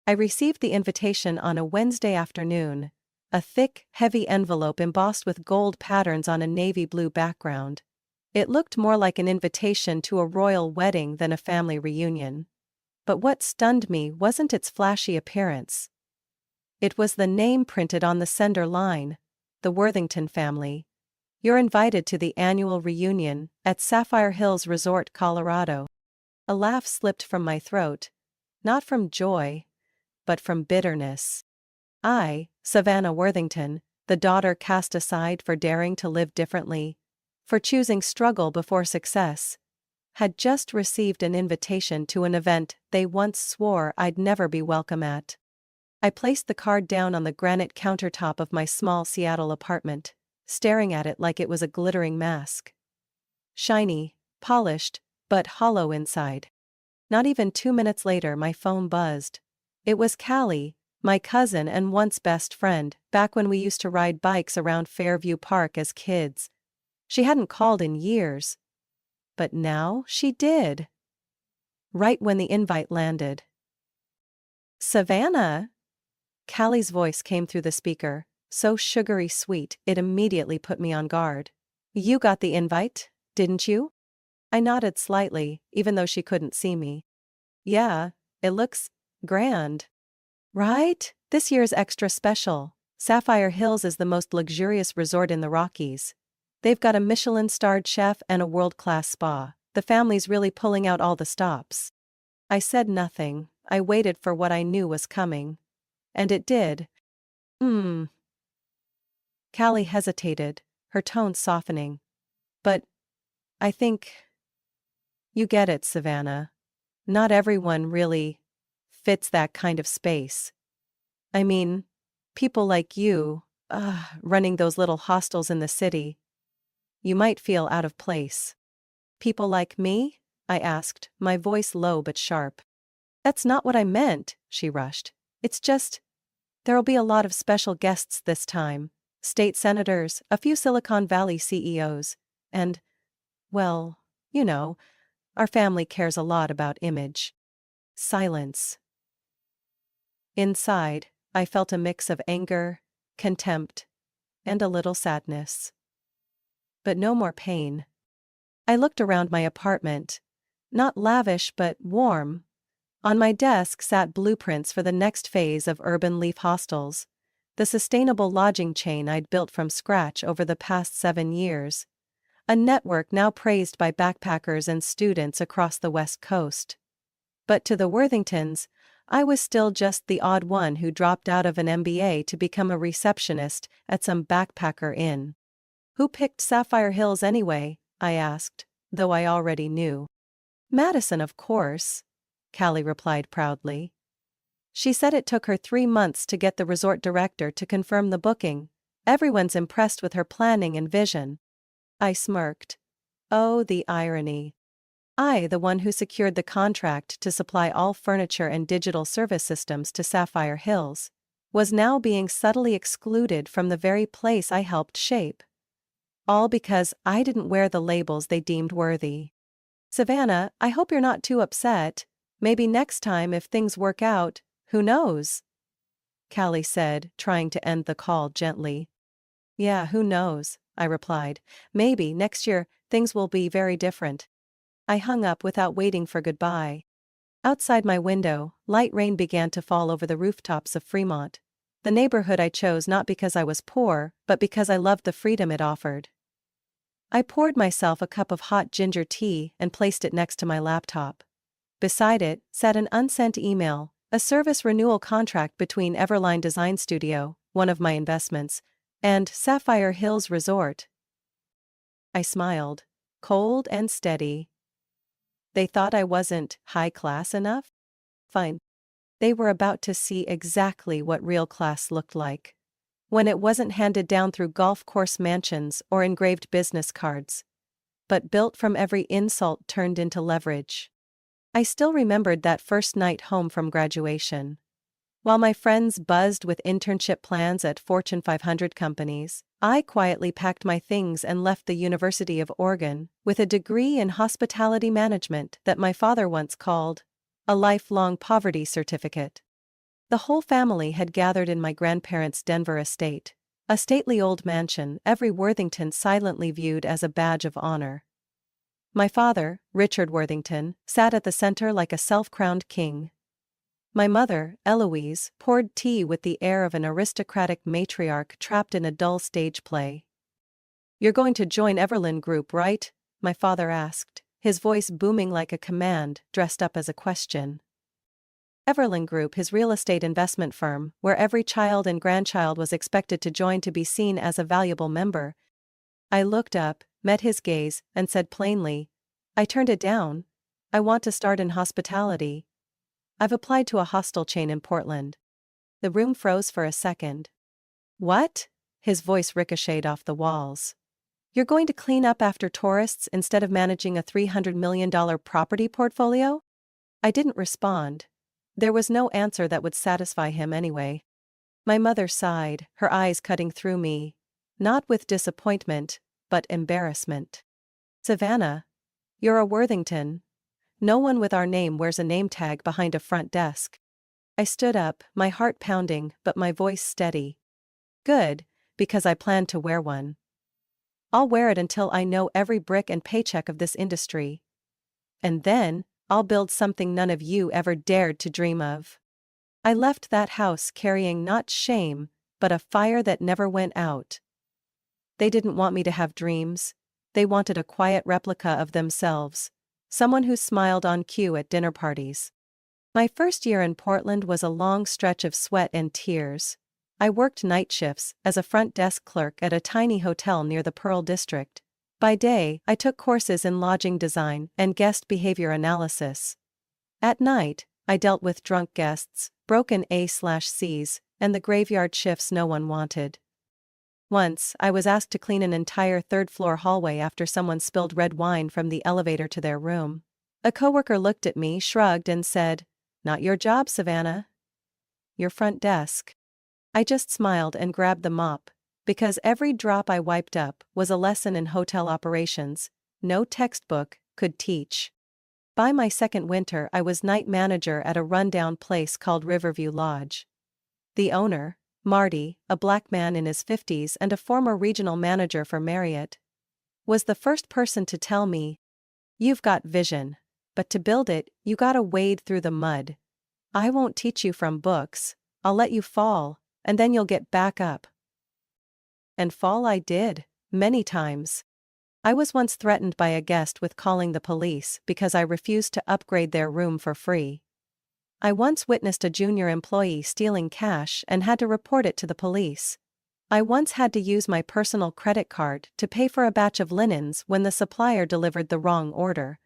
I received the invitation on a Wednesday afternoon, a thick, heavy envelope embossed with gold patterns on a navy blue background. It looked more like an invitation to a royal wedding than a family reunion. But what stunned me wasn't its flashy appearance. It was the name printed on the sender line, the Worthington family. You're invited to the annual reunion at Sapphire Hills Resort, Colorado. A laugh slipped from my throat, not from joy, but from bitterness. I, Savannah Worthington, the daughter cast aside for daring to live differently, for choosing struggle before success, had just received an invitation to an event they once swore I'd never be welcome at. I placed the card down on the granite countertop of my small Seattle apartment, staring at it like it was a glittering mask. Shiny, polished, but hollow inside. Not even 2 minutes later my phone buzzed. It was Callie, my cousin and once best friend, back when we used to ride bikes around Fairview Park as kids. She hadn't called in years. But now she did. Right when the invite landed. "Savannah?" Callie's voice came through the speaker, so sugary sweet it immediately put me on guard. "You got the invite, didn't you?" I nodded slightly, even though she couldn't see me. "Yeah, it looks grand. Right? This year's extra special. Sapphire Hills is the most luxurious resort in the Rockies. They've got a Michelin-starred chef and a world-class spa. The family's really pulling out all the stops." I said nothing. I waited for what I knew was coming. And it did. Callie hesitated, her tone softening. "But I think you get it, Savannah. Not everyone really fits that kind of space. I mean, people like you, running those little hostels in the city. You might feel out of place." "People like me?" I asked, my voice low but sharp. "That's not what I meant," she rushed. "It's just, there'll be a lot of special guests this time. State senators, a few Silicon Valley CEOs, and, well, you know, our family cares a lot about image." Silence. Inside, I felt a mix of anger, contempt, and a little sadness. But no more pain. I looked around my apartment. Not lavish but warm. On my desk sat blueprints for the next phase of Urban Leaf Hostels, the sustainable lodging chain I'd built from scratch over the past 7 years. A network now praised by backpackers and students across the West Coast. But to the Worthingtons, I was still just the odd one who dropped out of an MBA to become a receptionist at some backpacker inn. "Who picked Sapphire Hills anyway?" I asked, though I already knew. "Madison, of course," Callie replied proudly. "She said it took her 3 months to get the resort director to confirm the booking. Everyone's impressed with her planning and vision." I smirked. Oh, the irony. I, the one who secured the contract to supply all furniture and digital service systems to Sapphire Hills, was now being subtly excluded from the very place I helped shape. All because I didn't wear the labels they deemed worthy. "Savannah, I hope you're not too upset. Maybe next time if things work out, who knows?" Callie said, trying to end the call gently. "Yeah, who knows," I replied. "Maybe next year things will be very different." I hung up without waiting for goodbye. Outside my window, light rain began to fall over the rooftops of Fremont, the neighborhood I chose not because I was poor, but because I loved the freedom it offered. I poured myself a cup of hot ginger tea and placed it next to my laptop. Beside it sat an unsent email, a service renewal contract between Everline Design Studio, one of my investments, and Sapphire Hills Resort. I smiled, cold and steady. They thought I wasn't high class enough? Fine. They were about to see exactly what real class looked like. When it wasn't handed down through golf course mansions or engraved business cards, but built from every insult turned into leverage. I still remembered that first night home from graduation. While my friends buzzed with internship plans at Fortune 500 companies, I quietly packed my things and left the University of Oregon with a degree in hospitality management that my father once called a lifelong poverty certificate. The whole family had gathered in my grandparents' Denver estate, a stately old mansion every Worthington silently viewed as a badge of honor. My father, Richard Worthington, sat at the center like a self-crowned king. My mother, Eloise, poured tea with the air of an aristocratic matriarch trapped in a dull stage play. "You're going to join Everlyn Group, right?" my father asked, his voice booming like a command dressed up as a question. Everlyn Group, his real estate investment firm, where every child and grandchild was expected to join to be seen as a valuable member. I looked up, met his gaze, and said plainly, "I turned it down. I want to start in hospitality. I've applied to a hostel chain in Portland." The room froze for a second. "What?" His voice ricocheted off the walls. "You're going to clean up after tourists instead of managing a $300 million property portfolio?" I didn't respond. There was no answer that would satisfy him anyway. My mother sighed, her eyes cutting through me. Not with disappointment, but embarrassment. "Savannah, you're a Worthington. No one with our name wears a name tag behind a front desk." I stood up, my heart pounding but my voice steady. "Good, because I plan to wear one. I'll wear it until I know every brick and paycheck of this industry. And then, I'll build something none of you ever dared to dream of." I left that house carrying not shame, but a fire that never went out. They didn't want me to have dreams. They wanted a quiet replica of themselves. Someone who smiled on cue at dinner parties. My first year in Portland was a long stretch of sweat and tears. I worked night shifts as a front desk clerk at a tiny hotel near the Pearl District. By day, I took courses in lodging design and guest behavior analysis. At night, I dealt with drunk guests, broken A/Cs, and the graveyard shifts no one wanted. Once, I was asked to clean an entire third-floor hallway after someone spilled red wine from the elevator to their room. A coworker looked at me, shrugged, and said, "Not your job, Savannah. Your front desk." I just smiled and grabbed the mop, because every drop I wiped up was a lesson in hotel operations no textbook could teach. By my second winter, I was night manager at a rundown place called Riverview Lodge. The owner, Marty, a black man in his 50s and a former regional manager for Marriott, was the first person to tell me, "You've got vision, but to build it, you gotta wade through the mud. I won't teach you from books, I'll let you fall, and then you'll get back up." And fall I did, many times. I was once threatened by a guest with calling the police because I refused to upgrade their room for free. I once witnessed a junior employee stealing cash and had to report it to the police. I once had to use my personal credit card to pay for a batch of linens when the supplier delivered the wrong order,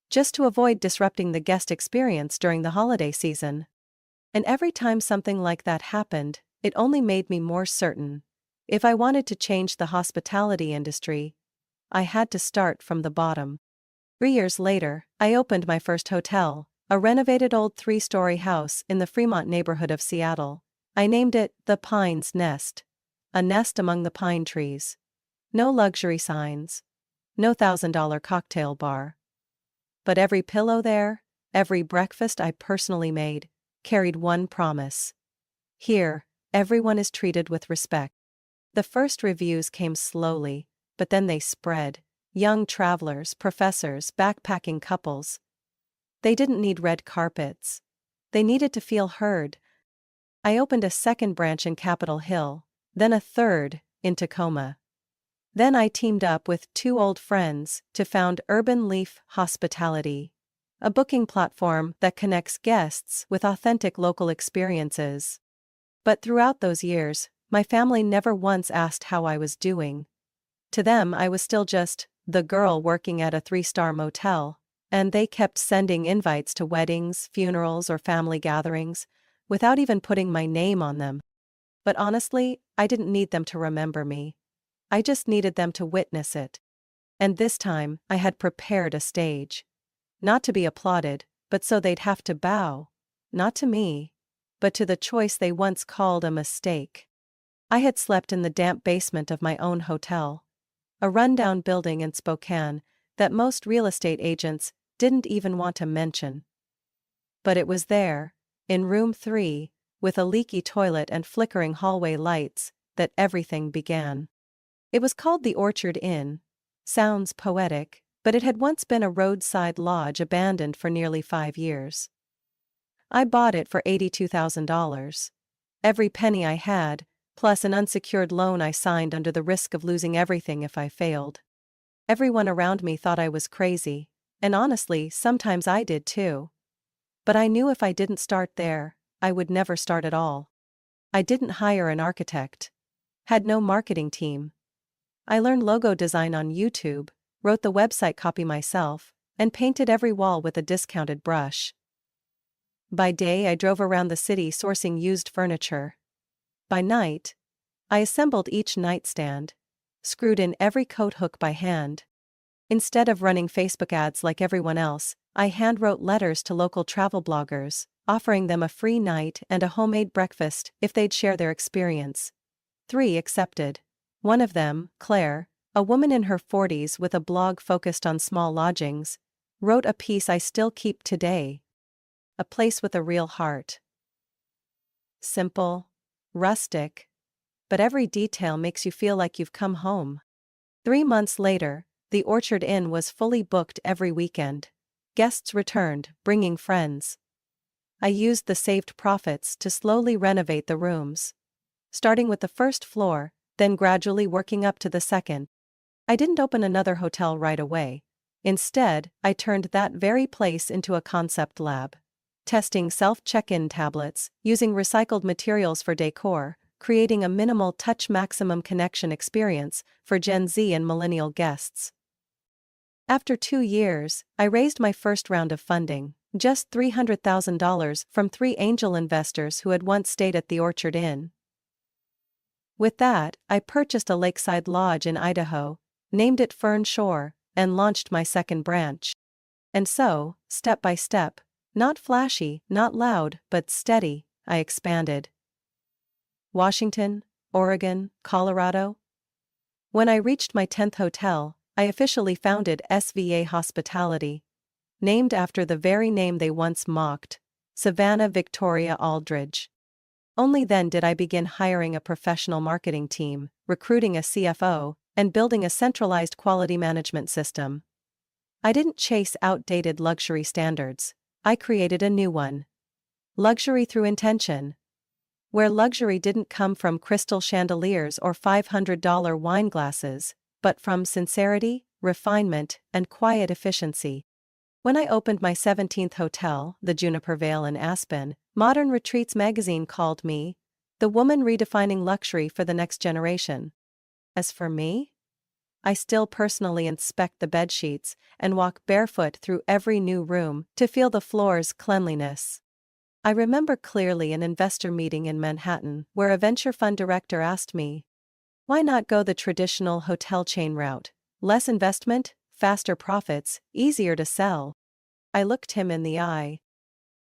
just to avoid disrupting the guest experience during the holiday season. And every time something like that happened, it only made me more certain. If I wanted to change the hospitality industry, I had to start from the bottom. 3 years later, I opened my first hotel, a renovated old 3-story house in the Fremont neighborhood of Seattle. I named it the Pine's Nest. A nest among the pine trees. No luxury signs. No $1,000 cocktail bar. But every pillow there, every breakfast I personally made, carried one promise. Here, everyone is treated with respect. The first reviews came slowly, but then they spread. Young travelers, professors, backpacking couples. They didn't need red carpets. They needed to feel heard. I opened a second branch in Capitol Hill, then a third, in Tacoma. Then I teamed up with 2 old friends to found Urban Leaf Hospitality, a booking platform that connects guests with authentic local experiences. But throughout those years, my family never once asked how I was doing. To them, I was still just the girl working at a 3-star motel, and they kept sending invites to weddings, funerals, or family gatherings, without even putting my name on them. But honestly, I didn't need them to remember me. I just needed them to witness it. And this time, I had prepared a stage. Not to be applauded, but so they'd have to bow. Not to me, but to the choice they once called a mistake. I had slept in the damp basement of my own hotel, a rundown building in Spokane that most real estate agents didn't even want to mention. But it was there, in room 3, with a leaky toilet and flickering hallway lights, that everything began. It was called the Orchard Inn. Sounds poetic, but it had once been a roadside lodge abandoned for nearly 5 years. I bought it for $82,000. Every penny I had, plus an unsecured loan I signed under the risk of losing everything if I failed. Everyone around me thought I was crazy, and honestly, sometimes I did too. But I knew if I didn't start there, I would never start at all. I didn't hire an architect. Had no marketing team. I learned logo design on YouTube, wrote the website copy myself, and painted every wall with a discounted brush. By day I drove around the city sourcing used furniture. By night, I assembled each nightstand, screwed in every coat hook by hand. Instead of running Facebook ads like everyone else, I handwrote letters to local travel bloggers, offering them a free night and a homemade breakfast if they'd share their experience. 3 accepted. One of them, Claire, a woman in her 40s with a blog focused on small lodgings, wrote a piece I still keep today. A place with a real heart. Simple, rustic, but every detail makes you feel like you've come home. 3 months later, the Orchard Inn was fully booked every weekend. Guests returned, bringing friends. I used the saved profits to slowly renovate the rooms. Starting with the first floor, then gradually working up to the second. I didn't open another hotel right away. Instead, I turned that very place into a concept lab. Testing self-check-in tablets, using recycled materials for decor, creating a minimal touch maximum connection experience for Gen Z and millennial guests. After 2 years, I raised my first round of funding, just $300,000 from 3 angel investors who had once stayed at the Orchard Inn. With that, I purchased a lakeside lodge in Idaho, named it Fern Shore, and launched my second branch. And so, step by step, not flashy, not loud, but steady, I expanded. Washington, Oregon, Colorado. When I reached my 10th hotel, I officially founded SVA Hospitality. Named after the very name they once mocked, Savannah Victoria Aldridge. Only then did I begin hiring a professional marketing team, recruiting a CFO, and building a centralized quality management system. I didn't chase outdated luxury standards. I created a new one. Luxury through intention. Where luxury didn't come from crystal chandeliers or $500 wine glasses, but from sincerity, refinement, and quiet efficiency. When I opened my 17th hotel, the Juniper Vale in Aspen, Modern Retreats magazine called me the woman redefining luxury for the next generation. As for me, I still personally inspect the bedsheets and walk barefoot through every new room to feel the floor's cleanliness. I remember clearly an investor meeting in Manhattan where a venture fund director asked me, "Why not go the traditional hotel chain route? Less investment, faster profits, easier to sell?" I looked him in the eye.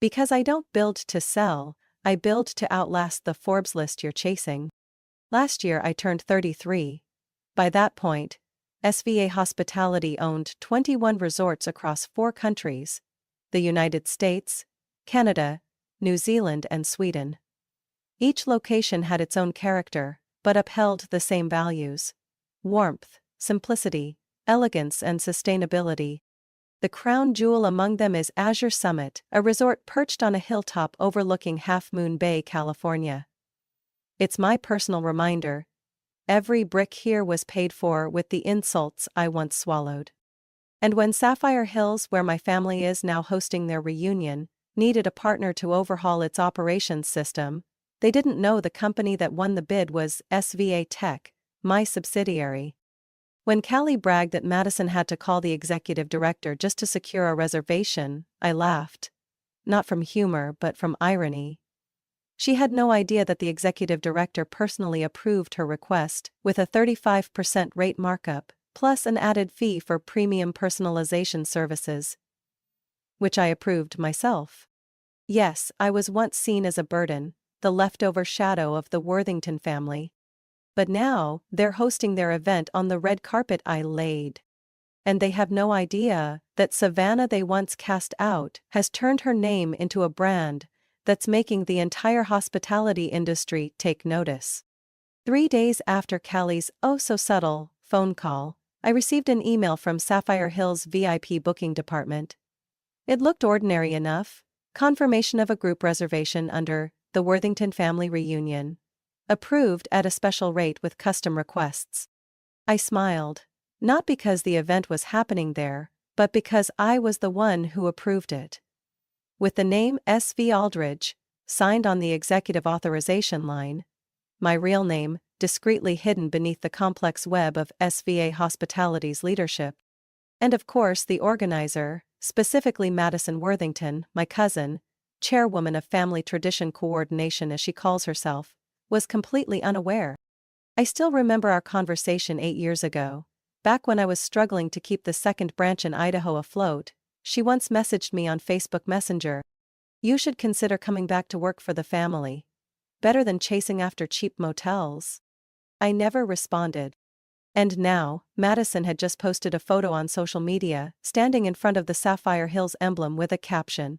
Because I don't build to sell, I build to outlast the Forbes list you're chasing. Last year I turned 33. By that point, SVA Hospitality owned 21 resorts across 4 countries: the United States, Canada, New Zealand, and Sweden. Each location had its own character, but upheld the same values: warmth, simplicity, elegance, and sustainability. The crown jewel among them is Azure Summit, a resort perched on a hilltop overlooking Half Moon Bay, California. It's my personal reminder. Every brick here was paid for with the insults I once swallowed. And when Sapphire Hills, where my family is now hosting their reunion, needed a partner to overhaul its operations system, they didn't know the company that won the bid was SVA Tech, my subsidiary. When Callie bragged that Madison had to call the executive director just to secure a reservation, I laughed. Not from humor but from irony. She had no idea that the executive director personally approved her request, with a 35% rate markup, plus an added fee for premium personalization services. Which I approved myself. Yes, I was once seen as a burden, the leftover shadow of the Worthington family. But now, they're hosting their event on the red carpet I laid. And they have no idea that Savannah they once cast out has turned her name into a brand that's making the entire hospitality industry take notice. 3 days after Callie's oh-so-subtle phone call, I received an email from Sapphire Hill's VIP booking department. It looked ordinary enough: confirmation of a group reservation under the Worthington Family Reunion. Approved at a special rate with custom requests. I smiled. Not because the event was happening there, but because I was the one who approved it. With the name S.V. Aldridge signed on the executive authorization line, my real name discreetly hidden beneath the complex web of SVA Hospitality's leadership. And of course the organizer, specifically Madison Worthington, my cousin, chairwoman of Family Tradition Coordination as she calls herself, was completely unaware. I still remember our conversation 8 years ago. Back when I was struggling to keep the second branch in Idaho afloat, she once messaged me on Facebook Messenger. "You should consider coming back to work for the family. Better than chasing after cheap motels." I never responded. And now, Madison had just posted a photo on social media, standing in front of the Sapphire Hills emblem with a caption.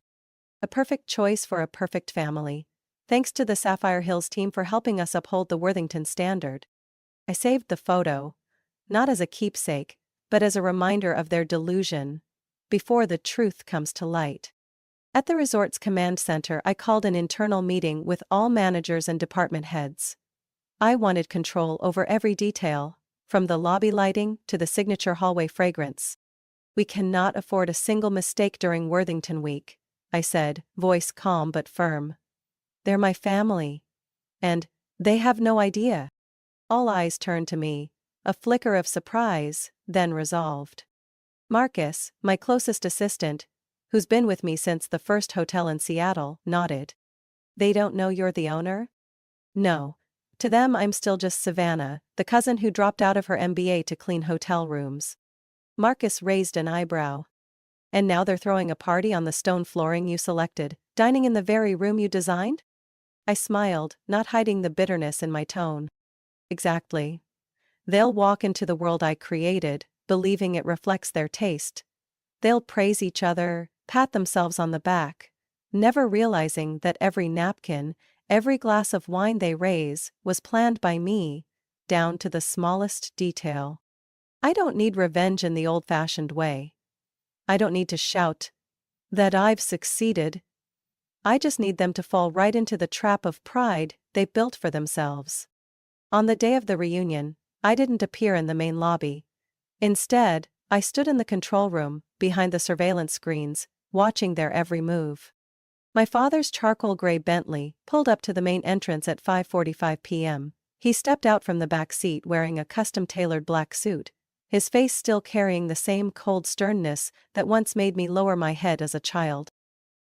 "A perfect choice for a perfect family. Thanks to the Sapphire Hills team for helping us uphold the Worthington standard." I saved the photo, not as a keepsake, but as a reminder of their delusion, before the truth comes to light. At the resort's command center, I called an internal meeting with all managers and department heads. I wanted control over every detail, from the lobby lighting to the signature hallway fragrance. "We cannot afford a single mistake during Worthington Week," I said, voice calm but firm. "They're my family. And they have no idea." All eyes turned to me, a flicker of surprise, then resolved. Marcus, my closest assistant, who's been with me since the first hotel in Seattle, nodded. "They don't know you're the owner?" "No. To them I'm still just Savannah, the cousin who dropped out of her MBA to clean hotel rooms." Marcus raised an eyebrow. "And now they're throwing a party on the stone flooring you selected, dining in the very room you designed?" I smiled, not hiding the bitterness in my tone. "Exactly. They'll walk into the world I created, believing it reflects their taste. They'll praise each other, pat themselves on the back, never realizing that every napkin, every glass of wine they raise, was planned by me, down to the smallest detail. I don't need revenge in the old-fashioned way. I don't need to shout that I've succeeded. I just need them to fall right into the trap of pride they've built for themselves." On the day of the reunion, I didn't appear in the main lobby. Instead, I stood in the control room, behind the surveillance screens, watching their every move. My father's charcoal gray Bentley pulled up to the main entrance at 5:45 p.m. He stepped out from the back seat wearing a custom-tailored black suit, his face still carrying the same cold sternness that once made me lower my head as a child.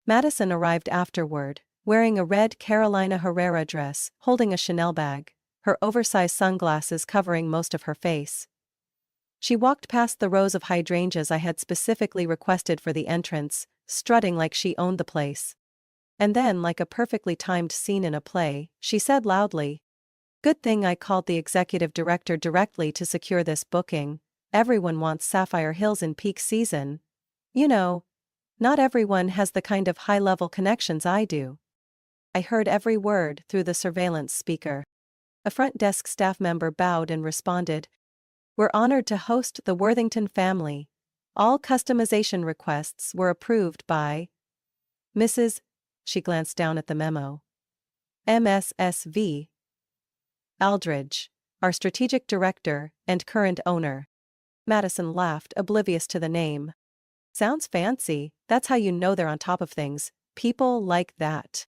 Madison arrived afterward, wearing a red Carolina Herrera dress, holding a Chanel bag, her oversized sunglasses covering most of her face. She walked past the rows of hydrangeas I had specifically requested for the entrance, strutting like she owned the place. And then, like a perfectly timed scene in a play, she said loudly, "Good thing I called the executive director directly to secure this booking. Everyone wants Sapphire Hills in peak season. You know, not everyone has the kind of high-level connections I do." I heard every word through the surveillance speaker. A front desk staff member bowed and responded, "We're honored to host the Worthington family. All customization requests were approved by Mrs." She glanced down at the memo. "MSSV. Aldridge, our strategic director and current owner." Madison laughed, oblivious to the name. "Sounds fancy. That's how you know they're on top of things. People like that."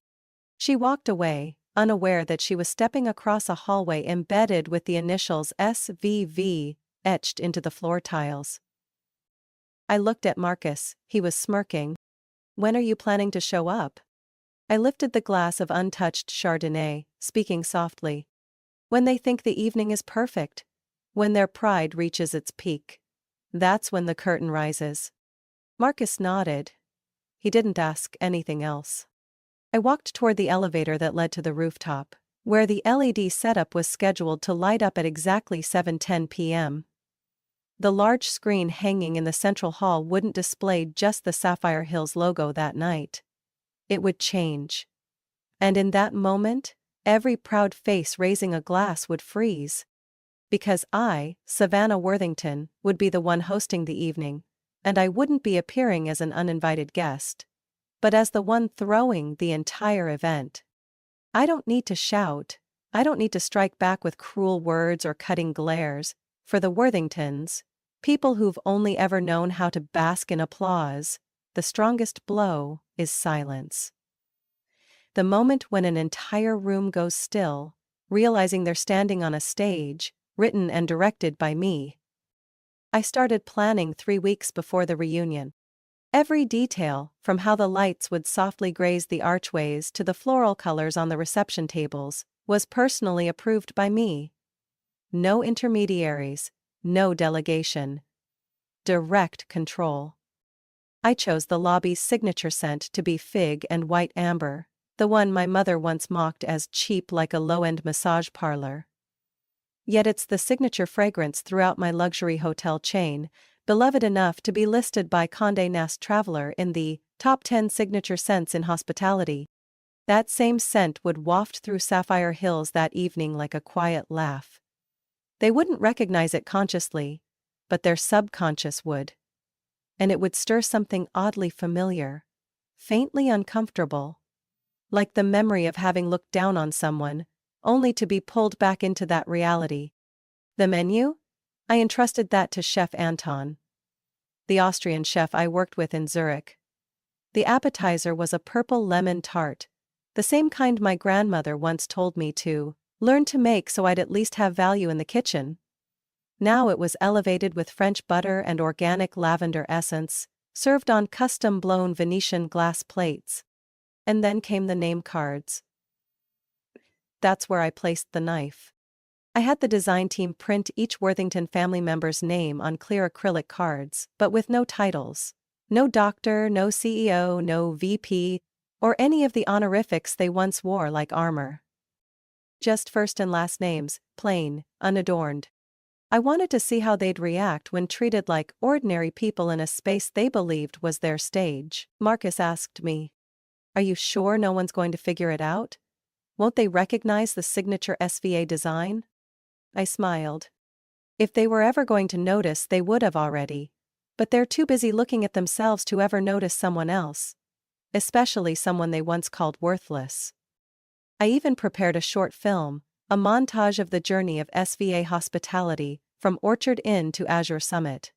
She walked away, unaware that she was stepping across a hallway embedded with the initials SVV etched into the floor tiles. I looked at Marcus. He was smirking. "When are you planning to show up?" I lifted the glass of untouched Chardonnay, speaking softly. "When they think the evening is perfect. When their pride reaches its peak. That's when the curtain rises." Marcus nodded. He didn't ask anything else. I walked toward the elevator that led to the rooftop, where the LED setup was scheduled to light up at exactly 7:10 p.m. The large screen hanging in the central hall wouldn't display just the Sapphire Hills logo that night. It would change. And in that moment, every proud face raising a glass would freeze. Because I, Savannah Worthington, would be the one hosting the evening, and I wouldn't be appearing as an uninvited guest, but as the one throwing the entire event. I don't need to shout, I don't need to strike back with cruel words or cutting glares. For the Worthingtons, people who've only ever known how to bask in applause, the strongest blow is silence. The moment when an entire room goes still, realizing they're standing on a stage, written and directed by me. I started planning 3 weeks before the reunion. Every detail, from how the lights would softly graze the archways to the floral colors on the reception tables, was personally approved by me. No intermediaries, no delegation. Direct control. I chose the lobby's signature scent to be fig and white amber, the one my mother once mocked as cheap like a low-end massage parlor. Yet it's the signature fragrance throughout my luxury hotel chain, beloved enough to be listed by Condé Nast Traveler in the top 10 signature scents in hospitality. That same scent would waft through Sapphire Hills that evening like a quiet laugh. They wouldn't recognize it consciously, but their subconscious would. And it would stir something oddly familiar, faintly uncomfortable, like the memory of having looked down on someone, only to be pulled back into that reality. The menu? I entrusted that to Chef Anton, the Austrian chef I worked with in Zurich. The appetizer was a purple lemon tart, the same kind my grandmother once told me to learn to make so I'd at least have value in the kitchen. Now it was elevated with French butter and organic lavender essence, served on custom-blown Venetian glass plates. And then came the name cards. That's where I placed the knife. I had the design team print each Worthington family member's name on clear acrylic cards, but with no titles. No doctor, no CEO, no VP, or any of the honorifics they once wore like armor. Just first and last names, plain, unadorned. I wanted to see how they'd react when treated like ordinary people in a space they believed was their stage. Marcus asked me, "Are you sure no one's going to figure it out? Won't they recognize the signature SVA design?" I smiled. If they were ever going to notice, they would have already. But they're too busy looking at themselves to ever notice someone else. Especially someone they once called worthless. I even prepared a short film, a montage of the journey of SVA hospitality, from Orchard Inn to Azure Summit.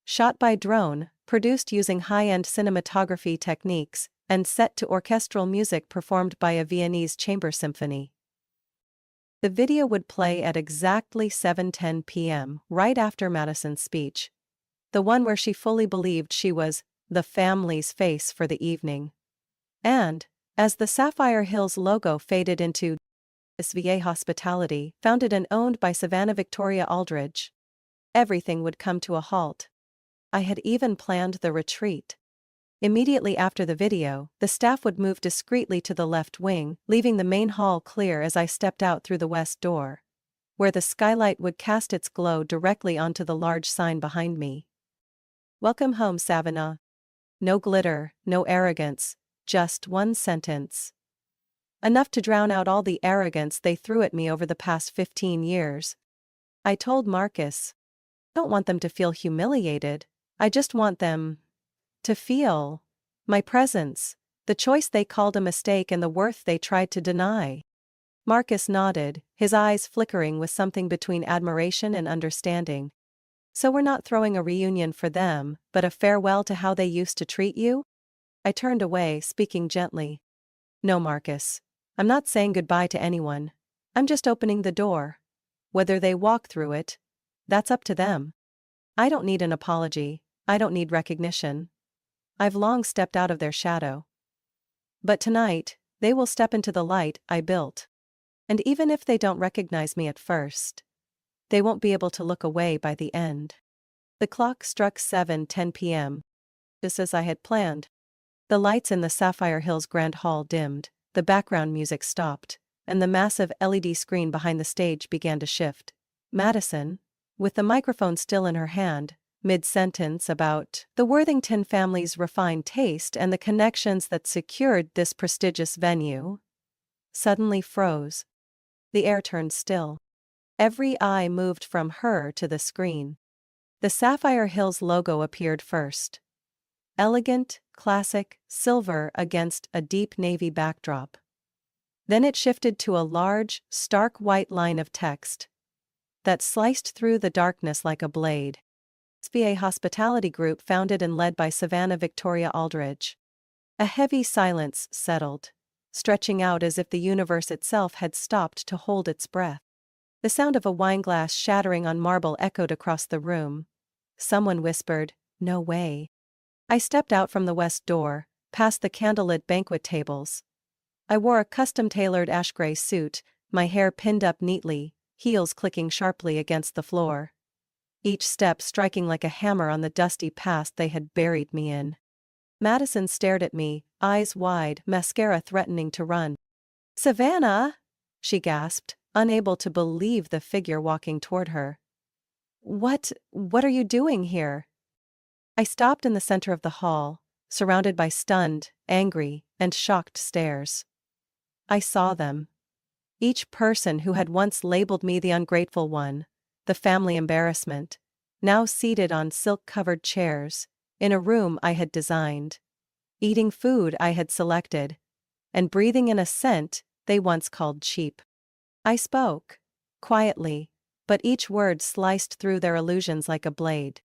Shot by drone, produced using high-end cinematography techniques, and set to orchestral music performed by a Viennese chamber symphony. The video would play at exactly 7:10 p.m., right after Madison's speech. The one where she fully believed she was the family's face for the evening. And, as the Sapphire Hills logo faded into SVA Hospitality, founded and owned by Savannah Victoria Aldridge, everything would come to a halt. I had even planned the retreat. Immediately after the video, the staff would move discreetly to the left wing, leaving the main hall clear as I stepped out through the west door, where the skylight would cast its glow directly onto the large sign behind me. "Welcome home, Savannah." No glitter, no arrogance, just one sentence. Enough to drown out all the arrogance they threw at me over the past 15 years. I told Marcus, "I don't want them to feel humiliated, I just want them to feel my presence, the choice they called a mistake and the worth they tried to deny." Marcus nodded, his eyes flickering with something between admiration and understanding. "So we're not throwing a reunion for them, but a farewell to how they used to treat you?" I turned away, speaking gently. "No, Marcus. I'm not saying goodbye to anyone. I'm just opening the door. Whether they walk through it, that's up to them. I don't need an apology, I don't need recognition. I've long stepped out of their shadow. But tonight, they will step into the light I built. And even if they don't recognize me at first, they won't be able to look away by the end." The clock struck 7:10 p.m. Just as I had planned. The lights in the Sapphire Hills Grand Hall dimmed, the background music stopped, and the massive LED screen behind the stage began to shift. Madison, with the microphone still in her hand, mid-sentence about the Worthington family's refined taste and the connections that secured this prestigious venue, suddenly froze. The air turned still. Every eye moved from her to the screen. The Sapphire Hills logo appeared first. Elegant, classic, silver against a deep navy backdrop. Then it shifted to a large, stark white line of text that sliced through the darkness like a blade. SVA Hospitality Group, founded and led by Savannah Victoria Aldridge. A heavy silence settled, stretching out as if the universe itself had stopped to hold its breath. The sound of a wineglass shattering on marble echoed across the room. Someone whispered, "No way." I stepped out from the west door, past the candlelit banquet tables. I wore a custom-tailored ash-gray suit, my hair pinned up neatly, heels clicking sharply against the floor. Each step striking like a hammer on the dusty past they had buried me in. Madison stared at me, eyes wide, mascara threatening to run. "Savannah!" she gasped, unable to believe the figure walking toward her. What are you doing here?" I stopped in the center of the hall, surrounded by stunned, angry, and shocked stares. I saw them. Each person who had once labeled me the ungrateful one, the family embarrassment, now seated on silk-covered chairs, in a room I had designed, eating food I had selected, and breathing in a scent they once called cheap. I spoke, quietly, but each word sliced through their illusions like a blade.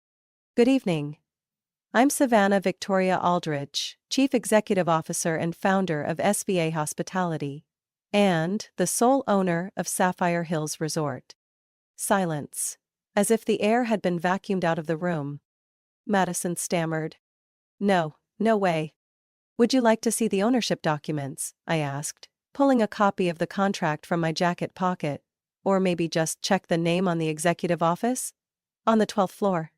"Good evening. I'm Savannah Victoria Aldridge, Chief Executive Officer and founder of SVA Hospitality, and the sole owner of Sapphire Hills Resort." Silence, as if the air had been vacuumed out of the room. Madison stammered. No way. "Would you like to see the ownership documents?" I asked, pulling a copy of the contract from my jacket pocket. "Or maybe just check the name on the executive office? On the 12th floor."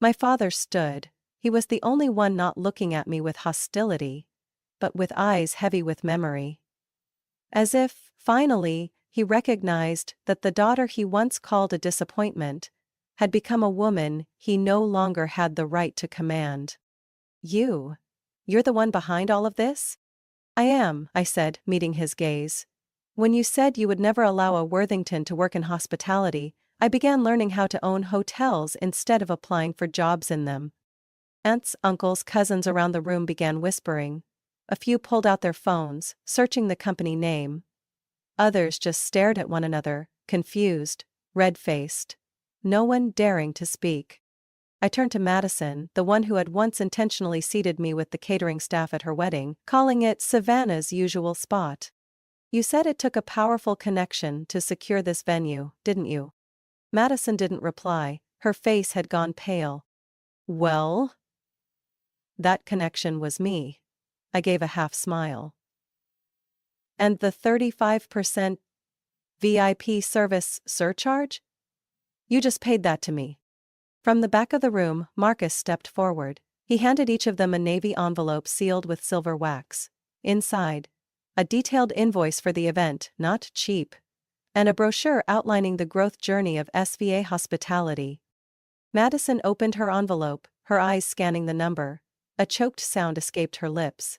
My father stood. He was the only one not looking at me with hostility, but with eyes heavy with memory. As if, finally, he recognized that the daughter he once called a disappointment had become a woman he no longer had the right to command. You're the one behind all of this?" "I am," I said, meeting his gaze. "When you said you would never allow a Worthington to work in hospitality, I began learning how to own hotels instead of applying for jobs in them." Aunts, uncles, cousins around the room began whispering. A few pulled out their phones, searching the company name. Others just stared at one another, confused, red-faced. No one daring to speak. I turned to Madison, the one who had once intentionally seated me with the catering staff at her wedding, calling it Savannah's usual spot. "You said it took a powerful connection to secure this venue, didn't you?" Madison didn't reply, her face had gone pale. "Well?" "That connection was me." I gave a half smile. "And the 35% VIP service surcharge? You just paid that to me." From the back of the room, Marcus stepped forward. He handed each of them a navy envelope sealed with silver wax. Inside, a detailed invoice for the event, not cheap, and a brochure outlining the growth journey of SVA Hospitality. Madison opened her envelope, her eyes scanning the number. A choked sound escaped her lips.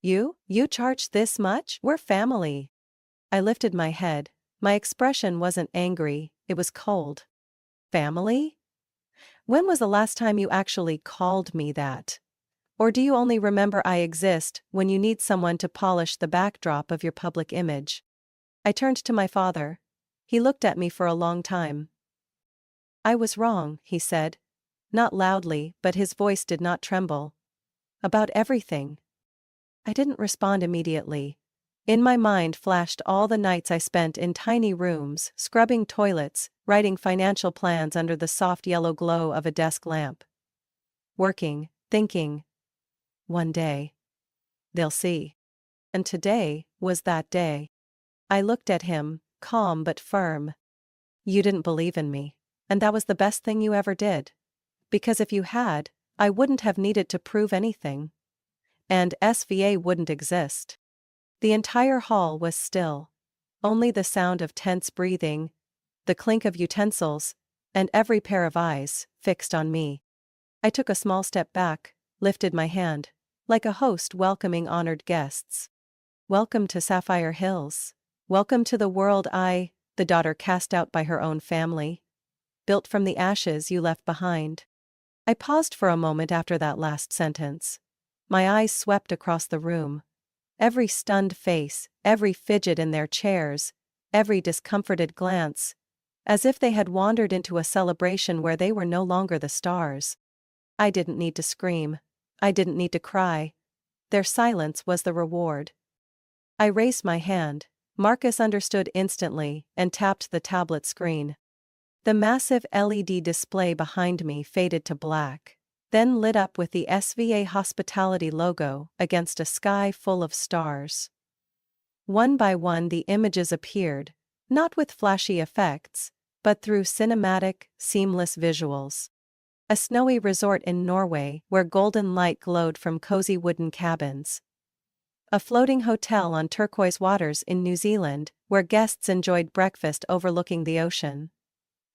You charge this much? We're family." I lifted my head. My expression wasn't angry, it was cold. "Family? When was the last time you actually called me that? Or do you only remember I exist when you need someone to polish the backdrop of your public image?" I turned to my father. He looked at me for a long time. "I was wrong," he said. Not loudly, but his voice did not tremble. "About everything." I didn't respond immediately. In my mind flashed all the nights I spent in tiny rooms, scrubbing toilets, writing financial plans under the soft yellow glow of a desk lamp. Working, thinking. One day. They'll see. And today was that day. I looked at him, calm but firm. "You didn't believe in me. And that was the best thing you ever did. Because if you had, I wouldn't have needed to prove anything. And SVA wouldn't exist." The entire hall was still. Only the sound of tense breathing, the clink of utensils, and every pair of eyes fixed on me. I took a small step back, lifted my hand, like a host welcoming honored guests. Welcome to Sapphire Hills. Welcome to the world the daughter cast out by her own family. Built from the ashes you left behind. I paused for a moment after that last sentence. My eyes swept across the room. Every stunned face, every fidget in their chairs, every discomforted glance, as if they had wandered into a celebration where they were no longer the stars. I didn't need to scream. I didn't need to cry. Their silence was the reward. I raised my hand. Marcus understood instantly and tapped the tablet screen. The massive LED display behind me faded to black, then lit up with the SVA Hospitality logo against a sky full of stars. One by one the images appeared, not with flashy effects, but through cinematic, seamless visuals. A snowy resort in Norway where golden light glowed from cozy wooden cabins. A floating hotel on turquoise waters in New Zealand where guests enjoyed breakfast overlooking the ocean.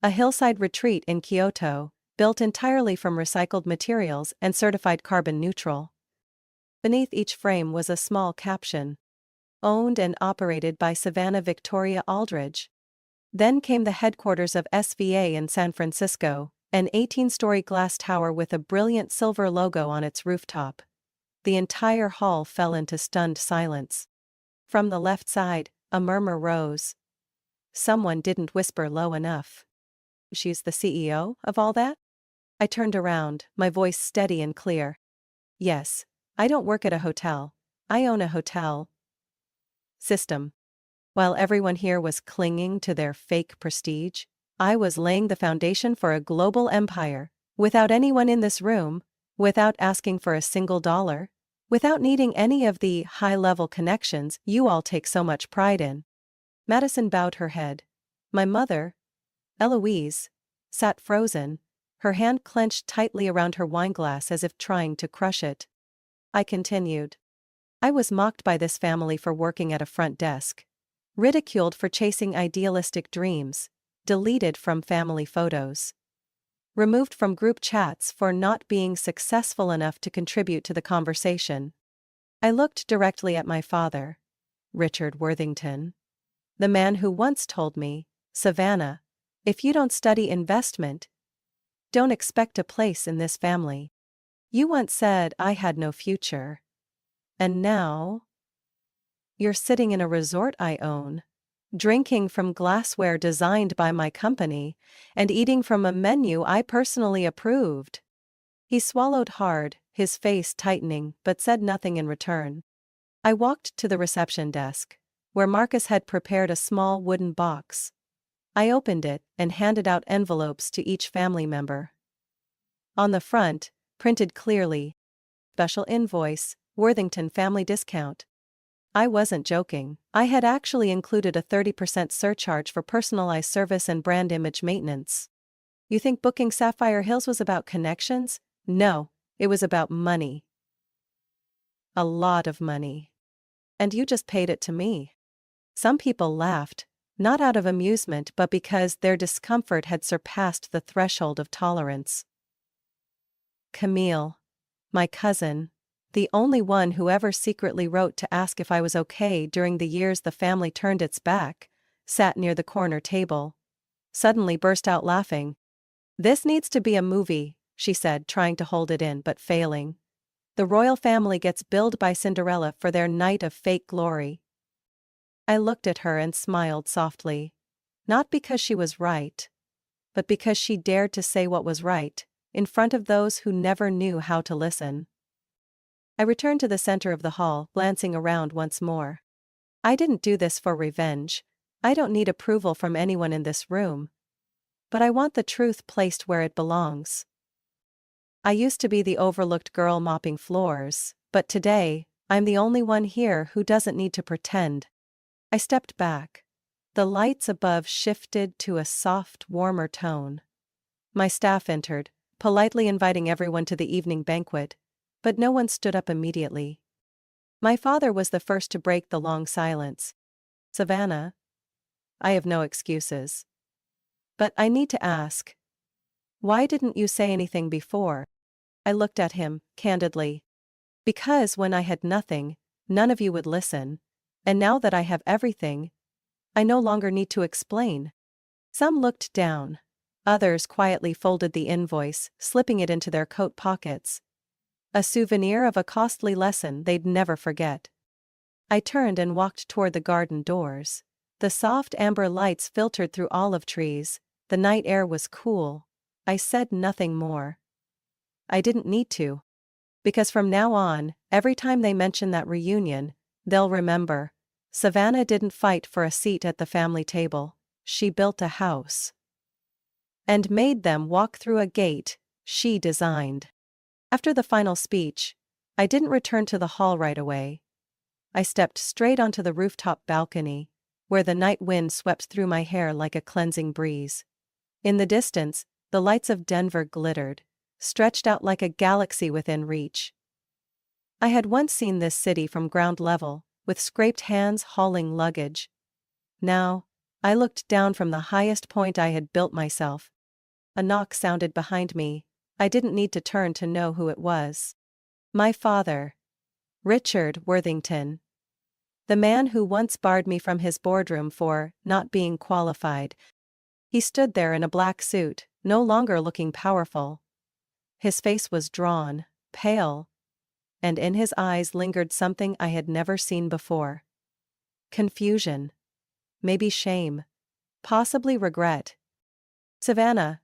A hillside retreat in Kyoto, built entirely from recycled materials and certified carbon neutral. Beneath each frame was a small caption. Owned and operated by Savannah Victoria Aldridge. Then came the headquarters of SVA in San Francisco, an 18-story glass tower with a brilliant silver logo on its rooftop. The entire hall fell into stunned silence. From the left side, a murmur rose. Someone didn't whisper low enough. She's the CEO of all that? I turned around, my voice steady and clear. Yes, I don't work at a hotel. I own a hotel system. While everyone here was clinging to their fake prestige, I was laying the foundation for a global empire, without anyone in this room, without asking for a single dollar, without needing any of the high-level connections you all take so much pride in. Madison bowed her head. My mother, Eloise, sat frozen, her hand clenched tightly around her wineglass as if trying to crush it. I continued. I was mocked by this family for working at a front desk. Ridiculed for chasing idealistic dreams. Deleted from family photos. Removed from group chats for not being successful enough to contribute to the conversation. I looked directly at my father, Richard Worthington. The man who once told me, Savannah, if you don't study investment, don't expect a place in this family. You once said I had no future. And now, you're sitting in a resort I own, drinking from glassware designed by my company, and eating from a menu I personally approved. He swallowed hard, his face tightening, but said nothing in return. I walked to the reception desk, where Marcus had prepared a small wooden box. I opened it and handed out envelopes to each family member. On the front, printed clearly, special invoice, Worthington family discount. I wasn't joking. I had actually included a 30% surcharge for personalized service and brand image maintenance. You think booking Sapphire Hills was about connections? No, it was about money. A lot of money. And you just paid it to me. Some people laughed, not out of amusement but because their discomfort had surpassed the threshold of tolerance. Camille, my cousin, the only one who ever secretly wrote to ask if I was okay during the years the family turned its back, sat near the corner table. Suddenly burst out laughing. This needs to be a movie, she said, trying to hold it in but failing. The royal family gets billed by Cinderella for their night of fake glory. I looked at her and smiled softly. Not because she was right, but because she dared to say what was right, in front of those who never knew how to listen. I returned to the center of the hall, glancing around once more. I didn't do this for revenge. I don't need approval from anyone in this room. But I want the truth placed where it belongs. I used to be the overlooked girl mopping floors, but today, I'm the only one here who doesn't need to pretend. I stepped back. The lights above shifted to a soft, warmer tone. My staff entered, politely inviting everyone to the evening banquet, but no one stood up immediately. My father was the first to break the long silence. Savannah, I have no excuses. But I need to ask. Why didn't you say anything before? I looked at him, candidly. Because when I had nothing, none of you would listen, And now that I have everything, I no longer need to explain. Some looked down. Others quietly folded the invoice, slipping it into their coat pockets. A souvenir of a costly lesson they'd never forget. I turned and walked toward the garden doors. The soft amber lights filtered through olive trees. The night air was cool. I said nothing more. I didn't need to. Because from now on, every time they mention that reunion, they'll remember. Savannah didn't fight for a seat at the family table. She built a house. And made them walk through a gate she designed. After the final speech, I didn't return to the hall right away. I stepped straight onto the rooftop balcony, where the night wind swept through my hair like a cleansing breeze. In the distance, the lights of Denver glittered, stretched out like a galaxy within reach. I had once seen this city from ground level, with scraped hands hauling luggage. Now, I looked down from the highest point I had built myself. A knock sounded behind me. I didn't need to turn to know who it was. My father. Richard Worthington. The man who once barred me from his boardroom for not being qualified. He stood there in a black suit, no longer looking powerful. His face was drawn, pale, and in his eyes lingered something I had never seen before. Confusion. Maybe shame. Possibly regret. "Savannah,"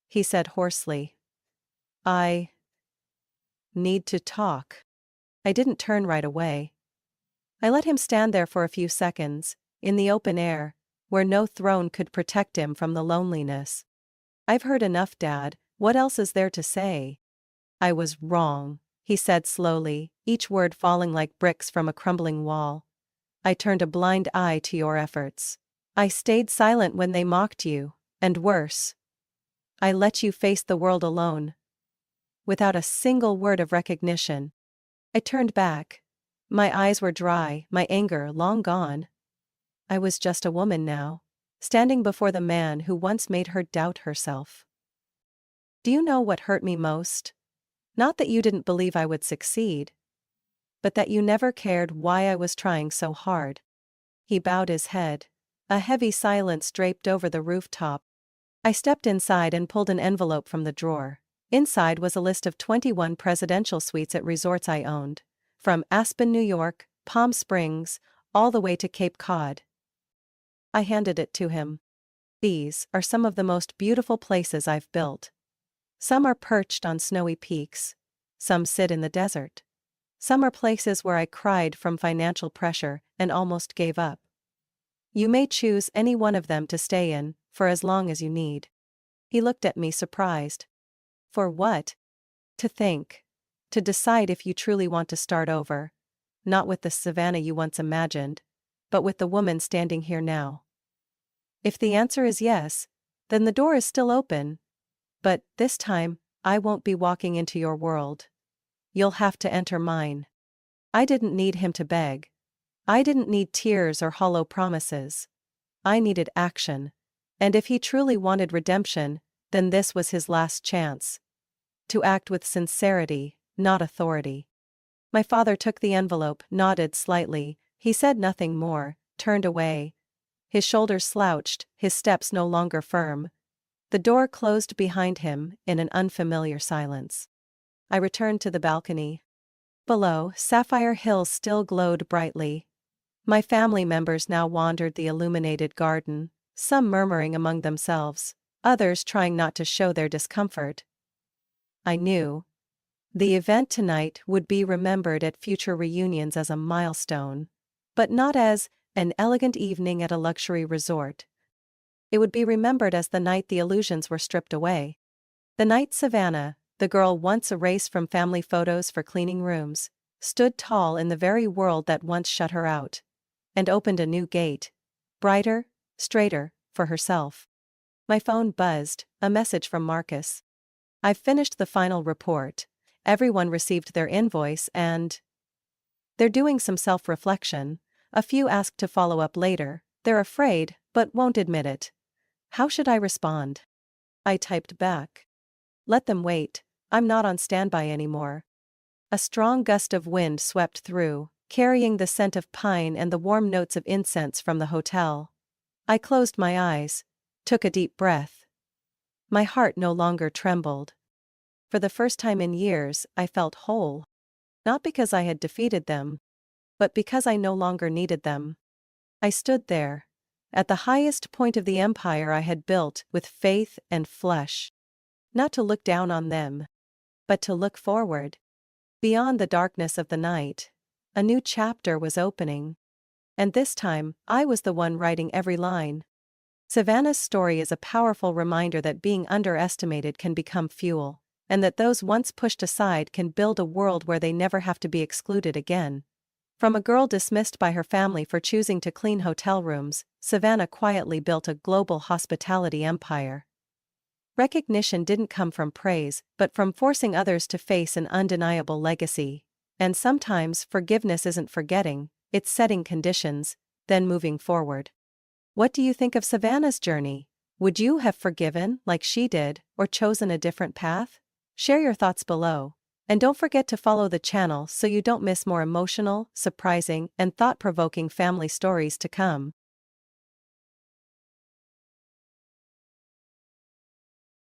he said hoarsely. "I need to talk." I didn't turn right away. I let him stand there for a few seconds, in the open air, where no throne could protect him from the loneliness. "I've heard enough, Dad. What else is there to say?" "I was wrong," he said slowly, each word falling like bricks from a crumbling wall. "I turned a blind eye to your efforts. I stayed silent when they mocked you, and worse. I let you face the world alone. Without a single word of recognition." I turned back. My eyes were dry, my anger long gone. I was just a woman now, standing before the man who once made her doubt herself. "Do you know what hurt me most? Not that you didn't believe I would succeed, but that you never cared why I was trying so hard." He bowed his head. A heavy silence draped over the rooftop. I stepped inside and pulled an envelope from the drawer. Inside was a list of 21 presidential suites at resorts I owned, from Aspen, New York, Palm Springs, all the way to Cape Cod. I handed it to him. "These are some of the most beautiful places I've built. Some are perched on snowy peaks. Some sit in the desert. Some are places where I cried from financial pressure and almost gave up. You may choose any one of them to stay in, for as long as you need." He looked at me surprised. "For what?" "To think. To decide if you truly want to start over. Not with the Savannah you once imagined, but with the woman standing here now. If the answer is yes, then the door is still open. But this time, I won't be walking into your world. You'll have to enter mine." I didn't need him to beg. I didn't need tears or hollow promises. I needed action. And if he truly wanted redemption, then this was his last chance. To act with sincerity, not authority. My father took the envelope, nodded slightly. He said nothing more, turned away. His shoulders slouched, his steps no longer firm. The door closed behind him in an unfamiliar silence. I returned to the balcony. Below, Sapphire Hills still glowed brightly. My family members now wandered the illuminated garden, some murmuring among themselves, others trying not to show their discomfort. I knew the event tonight would be remembered at future reunions as a milestone, but not as an elegant evening at a luxury resort. It would be remembered as the night the illusions were stripped away. The night Savannah, the girl once erased from family photos for cleaning rooms, stood tall in the very world that once shut her out, and opened a new gate, brighter, straighter, for herself. My phone buzzed, a message from Marcus. "I've finished the final report. Everyone received their invoice and they're doing some self-reflection. A few asked to follow up later. They're afraid, but won't admit it." How should I respond? I typed back. "Let them wait. I'm not on standby anymore." A strong gust of wind swept through, carrying the scent of pine and the warm notes of incense from the hotel. I closed my eyes, took a deep breath. My heart no longer trembled. For the first time in years, I felt whole. Not because I had defeated them, but because I no longer needed them. I stood there, at the highest point of the empire I had built with faith and flesh. Not to look down on them, but to look forward. Beyond the darkness of the night, a new chapter was opening. And this time, I was the one writing every line. Savannah's story is a powerful reminder that being underestimated can become fuel, and that those once pushed aside can build a world where they never have to be excluded again. From a girl dismissed by her family for choosing to clean hotel rooms, Savannah quietly built a global hospitality empire. Recognition didn't come from praise, but from forcing others to face an undeniable legacy. And sometimes forgiveness isn't forgetting, it's setting conditions, then moving forward. What do you think of Savannah's journey? Would you have forgiven like she did, or chosen a different path? Share your thoughts below. And don't forget to follow the channel so you don't miss more emotional, surprising, and thought-provoking family stories to come.